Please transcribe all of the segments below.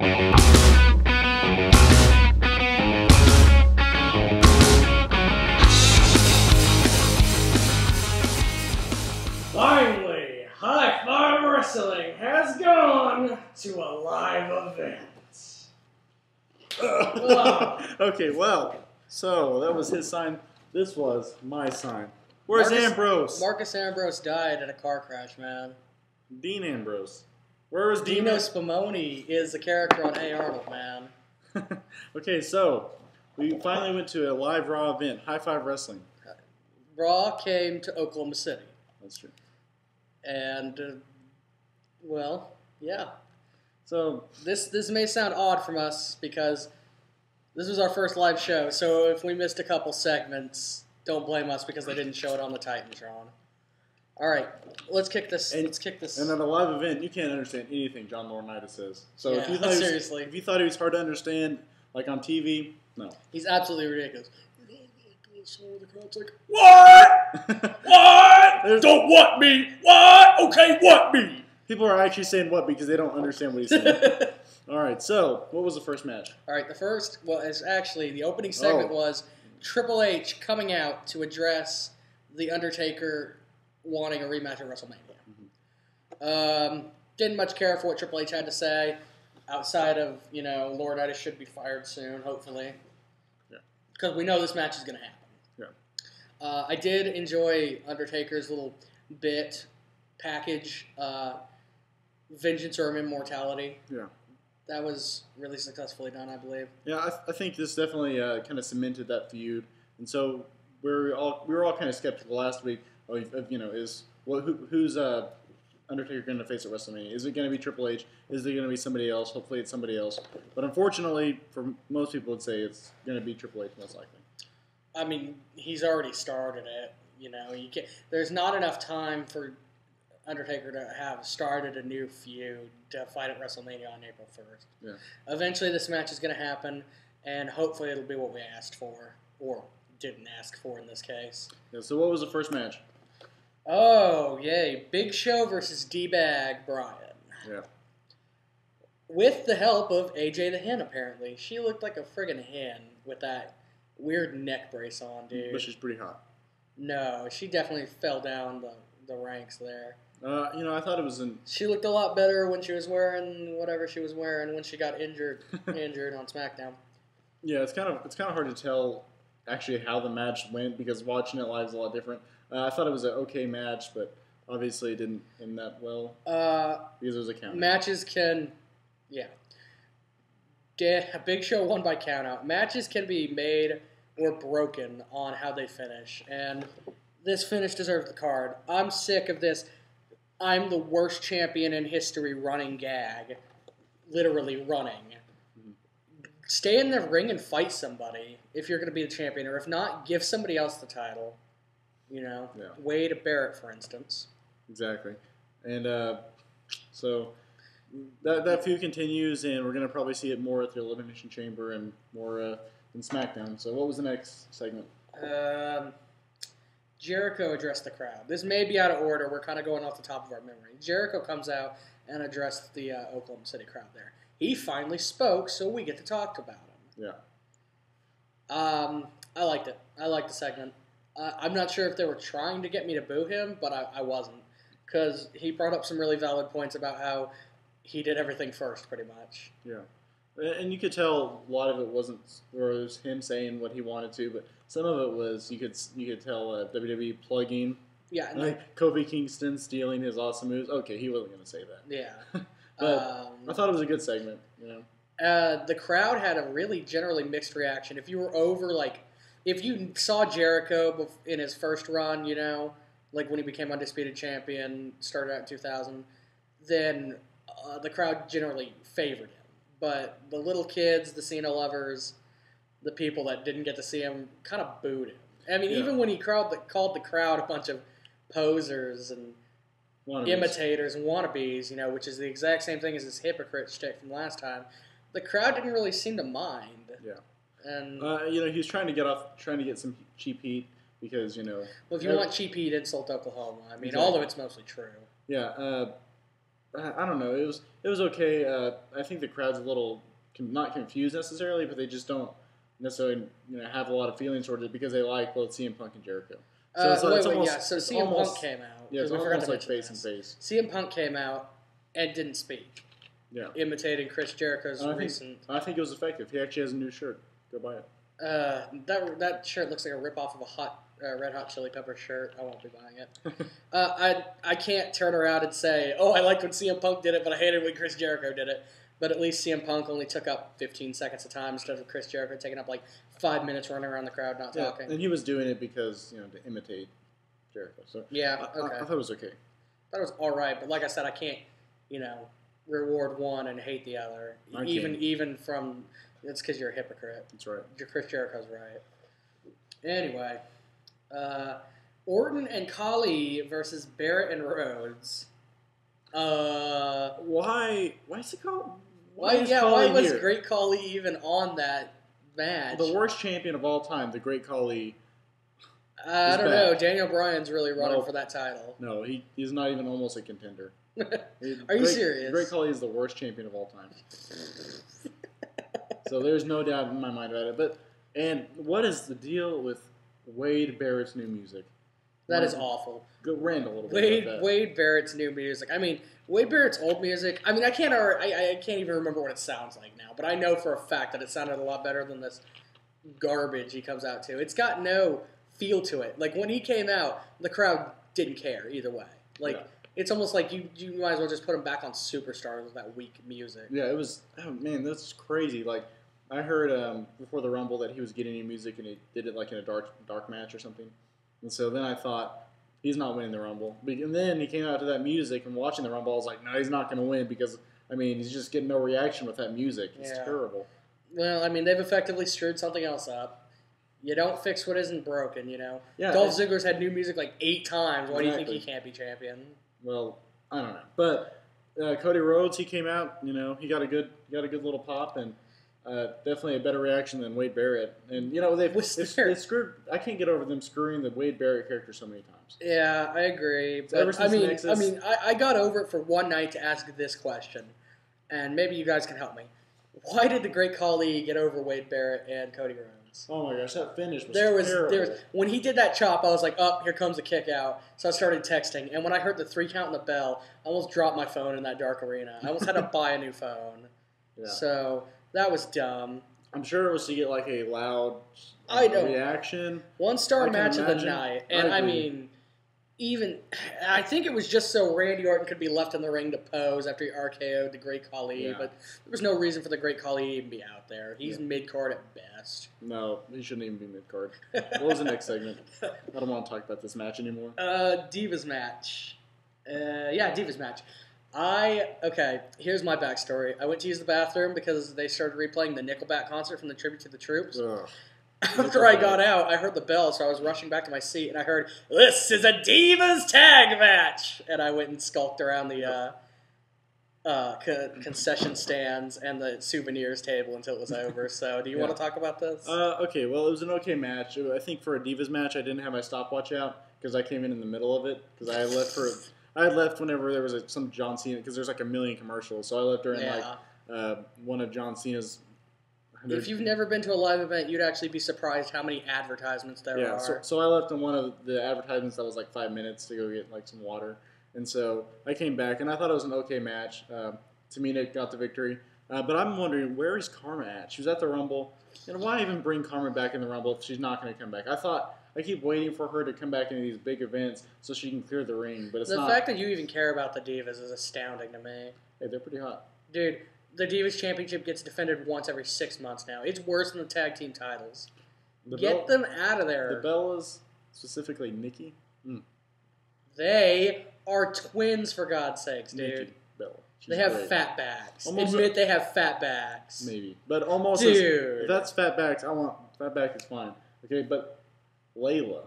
Finally, High5Wrestling has gone to a live event. Wow. Okay, well, so that was his sign. This was my sign. Where's Ambrose? Marcus Ambrose died in a car crash, man. Dean Ambrose. Where was Dean? Dino Spumoni is the character on Hey Arnold, man. Okay, so we finally went to a live Raw event, High5Wrestling. Raw came to Oklahoma City. That's true. And, well, yeah. So This may sound odd from us because this was our first live show. So if we missed a couple segments, don't blame us because they didn't show it on the Titantron. All right, let's kick this. And at a live event, you can't understand anything John Laurinaitis says. So Yeah, if you thought seriously. if you thought he was hard to understand, like on TV, no. He's absolutely ridiculous. So the crowd's like, What? what? Don't want me. What? Okay, what me? People are actually saying what because they don't understand what he's saying. All right, so what was the first match? All right, the opening segment was Triple H coming out to address The Undertaker wanting a rematch at WrestleMania. Mm-hmm. Didn't much care for what Triple H had to say, outside of, Laurinaitis should be fired soon, hopefully. Yeah. Because we know this match is going to happen. Yeah. I did enjoy Undertaker's little bit package, Vengeance or Immortality. Yeah. That was really successfully done, I believe. Yeah, I think this definitely kind of cemented that feud, and so we were all kind of skeptical last week. Who's Undertaker going to face at WrestleMania? Is it going to be Triple H? Is it going to be somebody else? Hopefully, it's somebody else. But unfortunately, for most people, would say it's going to be Triple H most likely. I mean, he's already started it. You can't. There's not enough time for Undertaker to have started a new feud to fight at WrestleMania on April 1st. Yeah. Eventually, this match is going to happen, and hopefully, it'll be what we asked for, or didn't ask for in this case. Yeah. So, what was the first match? Oh, yay. Big Show versus D-Bag Brian. Yeah. With the help of AJ the Hen, apparently. She looked like a friggin' hen with that weird neck brace on, dude. But she's pretty hot. No, she definitely fell down the ranks there. I thought it was She looked a lot better when she was wearing whatever she was wearing when she got injured on SmackDown. Yeah, it's kind of hard to tell actually how the match went because watching it live is a lot different. I thought it was an okay match, but obviously it didn't end that well because it was a count. Matches can, a Big Show won by countout. Matches can be made or broken on how they finish, and this finish deserves the card. I'm sick of this. I'm the worst champion in history running gag. Literally running. Mm-hmm. Stay in the ring and fight somebody if you're going to be the champion, or if not, give somebody else the title. Wade Barrett, for instance. Exactly. And so that feud continues, and we're going to probably see it more at the Elimination Chamber and more in SmackDown. So what was the next segment? Jericho addressed the crowd. This may be out of order. We're kind of going off the top of our memory. Jericho comes out and addressed the Oklahoma City crowd there. He finally spoke, so we get to talk about him. Yeah. I liked it. I liked the segment. I'm not sure if they were trying to get me to boo him, but I wasn't. Because he brought up some really valid points about how he did everything first, pretty much. Yeah. And you could tell a lot of it wasn't, or it was him saying what he wanted to, but some of it was you could tell WWE plugging. Yeah. Like Kofi Kingston stealing his awesome moves. Okay, he wasn't going to say that. Yeah. But I thought it was a good segment, The crowd had a really generally mixed reaction. If you were over, if you saw Jericho in his first run, like when he became Undisputed Champion, started out in 2000, then the crowd generally favored him. But the little kids, the Cena lovers, the people that didn't get to see him kind of booed him. I mean, even when he called the crowd a bunch of posers and imitators and wannabes, which is the exact same thing as his hypocrite shtick from last time, the crowd didn't really seem to mind. Yeah. And he was trying to get some cheap heat because Well, if you want cheap heat, insult Oklahoma. I mean, exactly. All of it's mostly true. Yeah. I don't know. It was okay. I think the crowd's a little not confused necessarily, but they just don't necessarily have a lot of feelings towards it because they like both CM Punk and Jericho. So it's almost, So CM Punk came out. Yeah, it's almost like face and face. CM Punk came out and didn't speak. Yeah, imitating Chris Jericho's recent. I think it was effective. He actually has a new shirt. Go buy it. That shirt looks like a ripoff of a Red Hot Chili Pepper shirt. I won't be buying it. I can't turn around and say, oh, I liked when CM Punk did it, but I hated when Chris Jericho did it. But at least CM Punk only took up 15 seconds of time instead of Chris Jericho taking up like 5 minutes running around the crowd not talking. And he was doing it because to imitate Jericho. So yeah, okay. I thought it was okay. I thought it was all right, but like I said, I can't reward one and hate the other. Even from it's because you're a hypocrite. That's right. Chris Jericho's right. Anyway, Orton and Khali versus Barrett and Rhodes. Why is it called? Why was Great Khali even on that match? The worst champion of all time, the Great Khali. I don't know. Daniel Bryan's really running for that title. No, he's not even almost a contender. Are you serious? Great Khali is the worst champion of all time. So there's no doubt in my mind about it. And what is the deal with Wade Barrett's new music? That is awful. Go rant a little bit about that. Wade Barrett's new music. I mean, Wade Barrett's old music. I mean, I can't even remember what it sounds like now, but I know for a fact that it sounded a lot better than this garbage he comes out to. It's got no feel to it. Like when he came out, the crowd didn't care either way. It's almost like you might as well just put him back on Superstar with that weak music. Yeah, it was. Oh man, that's crazy. Like I heard before the Rumble that he was getting new music and he did it like in a dark match or something. And so then I thought he's not winning the Rumble. And then he came out to that music and watching the Rumble, I was like, no, he's not going to win because he's just getting no reaction with that music. It's terrible. Well, they've effectively screwed something else up. You don't fix what isn't broken, Yeah, Dolph Ziggler's had new music like 8 times. Why do you think he can't be champion? Well, I don't know. But Cody Rhodes, he came out. He got a good little pop and definitely a better reaction than Wade Barrett. And they screwed. I can't get over them screwing the Wade Barrett character so many times. Yeah, I agree. But, I got over it for one night to ask this question, and maybe you guys can help me. Why did the Great Khali get over Wade Barrett and Cody Rhodes? Oh my gosh, that finish was terrible. When he did that chop, I was like, oh, here comes a kick out. So I started texting, and when I heard the 3 count and the bell, I almost dropped my phone in that dark arena. I almost had to buy a new phone. Yeah. So that was dumb. I'm sure it was to get like a loud reaction. 1-star match of the night. And I think it was just so Randy Orton could be left in the ring to pose after he RKO'd the Great Khali, but there was no reason for the Great Khali to even be out there. He's mid-card at best. No, he shouldn't even be mid-card. What was the next segment? I don't want to talk about this match anymore. Divas match. Divas match. Here's my backstory. I went to use the bathroom because they started replaying the Nickelback concert from the Tribute to the Troops. Ugh. After I got out, I heard the bell, so I was rushing back to my seat, and I heard, "This is a Divas tag match!" And I went and skulked around the concession stands and the souvenirs table until it was over. So, do you want to talk about this? Okay, well, it was an okay match. I think for a Divas match, I didn't have my stopwatch out because I came in the middle of it because I had left whenever there was some John Cena because there's like a million commercials, so I left during one of John Cena's. If you've never been to a live event, you'd actually be surprised how many advertisements there are. Yeah, so I left on one of the advertisements that was like 5 minutes to go get like some water. And so I came back, and I thought it was an okay match. Tamina got the victory. But I'm wondering, where is Karma at? She was at the Rumble. And why even bring Karma back in the Rumble if she's not going to come back? I keep waiting for her to come back into these big events so she can clear the ring, but it's not. The fact that you even care about the Divas is astounding to me. Hey, they're pretty hot. Dude. The Divas Championship gets defended once every 6 months now. It's worse than the tag team titles. Get them out of there. The Bellas, specifically Nikki. They are twins, for God's sakes, dude. Nikki Bella. They have fat backs. Admit they have fat backs. Maybe. But almost. Dude. If that's fat backs, fat back is fine. Okay, but Layla.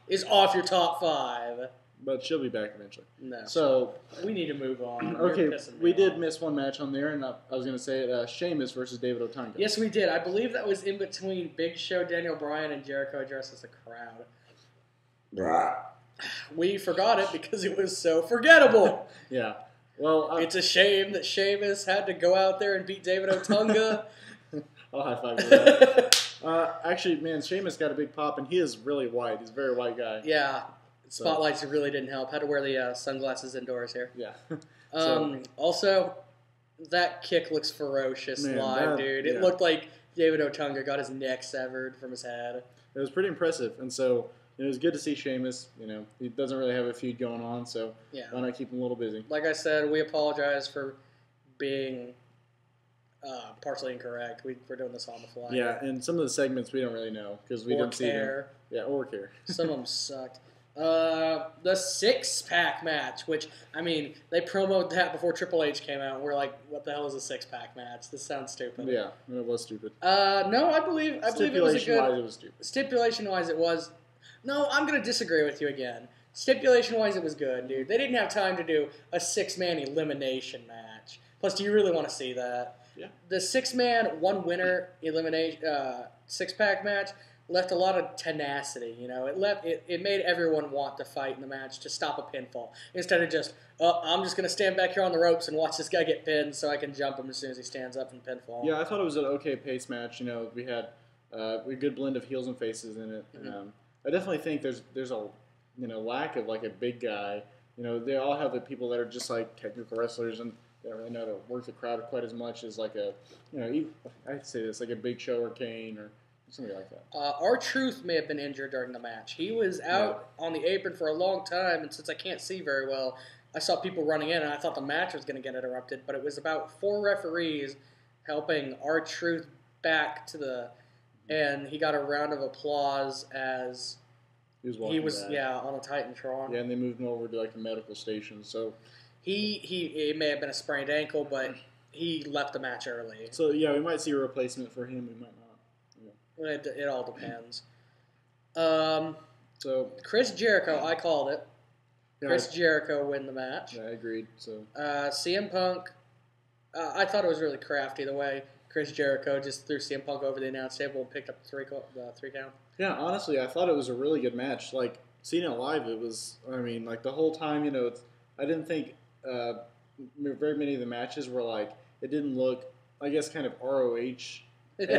Is off your top 5. But she'll be back eventually. No. So we need to move on. Okay, we did miss one match on there, and I was going to say Sheamus versus David Otunga. Yes, we did. I believe that was in between Big Show, Daniel Bryan, and Jericho addresses the crowd. We forgot it because it was so forgettable. Yeah. Well, it's a shame that Sheamus had to go out there and beat David Otunga. I'll high five you that. Actually, man, Sheamus got a big pop, and he is really white. He's a very white guy. Yeah. Spotlights really didn't help. Had to wear the sunglasses indoors here. Yeah. Also, that kick looks ferocious live, dude. It looked like David Otunga got his neck severed from his head. It was pretty impressive, and so it was good to see Sheamus. He doesn't really have a feud going on, so why not keep him a little busy? Like I said, we apologize for being partially incorrect. We're doing this on the fly. Yeah, and some of the segments we don't really know because we didn't see them. Yeah, or care. Some of them sucked. The six-pack match, which, I mean, they promoted that before Triple H came out, and we're like, what the hell is a six-pack match? This sounds stupid. Yeah, it was stupid. No, I believe it was a good... Stipulation-wise, it was stupid. Stipulation-wise, it was... No, I'm going to disagree with you again. Stipulation-wise, it was good, dude. They didn't have time to do a six-man elimination match. Plus, do you really want to see that? Yeah. The six-man, one-winner elimination six-pack match left a lot of tenacity. It made everyone want to fight in the match to stop a pinfall instead of just, I'm just going to stand back here on the ropes and watch this guy get pinned so I can jump him as soon as he stands up from pinfall. Yeah, I thought it was an okay pace match. We had a good blend of heels and faces in it. Mm-hmm. I definitely think there's a lack of like a big guy. They all have the people that are just like technical wrestlers and they don't really know how to work the crowd quite as much as like I'd say this like a Big Show or Kane or somebody like that. R-Truth may have been injured during the match. He was out on the apron for a long time, and since I can't see very well, I saw people running in, and I thought the match was going to get interrupted, but it was about 4 referees helping R-Truth back to the... And he got a round of applause as he was on a Titantron. Yeah, and they moved him over to like a medical station, so... It may have been a sprained ankle, but he left the match early. So, yeah, we might see a replacement for him, we might not. It all depends. So Chris Jericho, I called it. Yeah, Chris Jericho win the match. Yeah, I agreed. So CM Punk, I thought it was really crafty the way Chris Jericho just threw CM Punk over the announce table and picked up the three count. Yeah, honestly, I thought it was a really good match. Like seeing it live, it was. I mean, like the whole time, I didn't think very many of the matches were like. It didn't look, I guess, kind of ROH. Like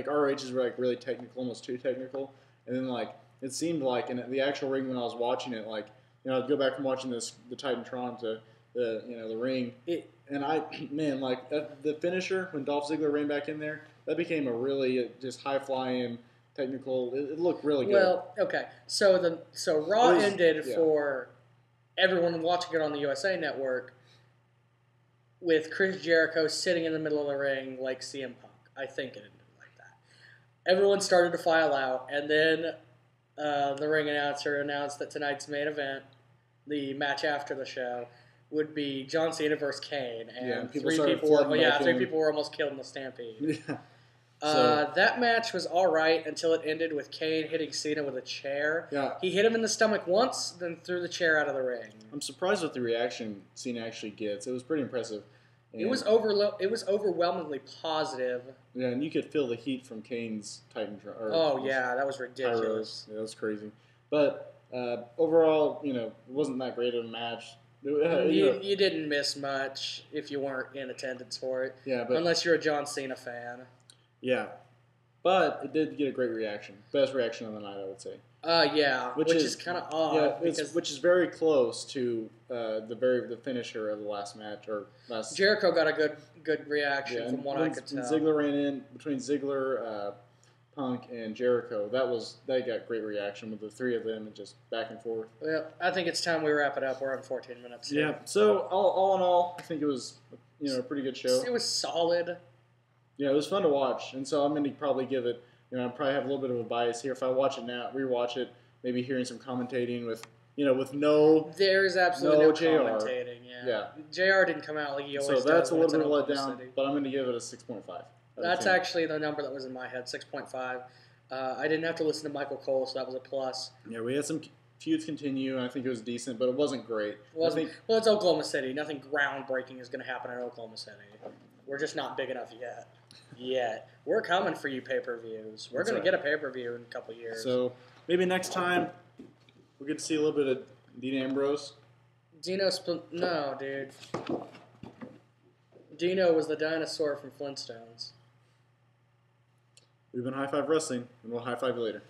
ROHs were like really technical, almost too technical, and then like it seemed like in the actual ring when I was watching it, like I'd go back from watching the Titantron to the ring, the finisher when Dolph Ziggler ran back in there, that became a really just high flying technical. It looked really good. Well, okay, so Raw ended for everyone watching it on the USA Network. With Chris Jericho sitting in the middle of the ring like CM Punk. I think it ended like that. Everyone started to file out, and then the ring announcer announced that tonight's main event, the match after the show, would be John Cena versus Kane. And three people were almost killed in the Stampede. Yeah. That match was all right until it ended with Kane hitting Cena with a chair. Yeah. He hit him in the stomach once, then threw the chair out of the ring. I'm surprised with the reaction Cena actually gets. It was pretty impressive. And it was overwhelmingly positive. Yeah, and you could feel the heat from Kane's Titantron. That was ridiculous. Yeah, that was crazy. But overall, it wasn't that great of a match. You didn't miss much if you weren't in attendance for it. Yeah, but unless you're a John Cena fan. Yeah, but it did get a great reaction. Best reaction of the night, I would say. Which is kind of odd. Yeah, which is very close to the finisher of the last match Jericho got a good reaction from what I could tell. Ziggler ran in between Ziggler, Punk, and Jericho. They got great reaction with the three of them and just back and forth. Well, I think it's time we wrap it up. We're on 14 minutes. Yeah. Here. So all in all, I think it was a pretty good show. It was solid. Yeah, it was fun to watch, and so I'm going to probably give it. I probably have a little bit of a bias here. If I watch it now, rewatch it, maybe hearing some commentating with no. There's absolutely no commentating. Yeah. JR didn't come out like he always does. So that's a little bit of a letdown, but I'm going to give it a 6.5. That's actually the number that was in my head, 6.5. I didn't have to listen to Michael Cole, so that was a plus. Yeah, we had some feuds continue, and I think it was decent, but it wasn't great. Well, it's Oklahoma City. Nothing groundbreaking is going to happen in Oklahoma City. We're just not big enough yet. We're coming for you pay-per-views. We're going to get a pay-per-view in a couple years. So maybe next time we'll get to see a little bit of Dean Ambrose. No, dude. Dino was the dinosaur from Flintstones. We've been High 5 Wrestling, and we'll high five you later.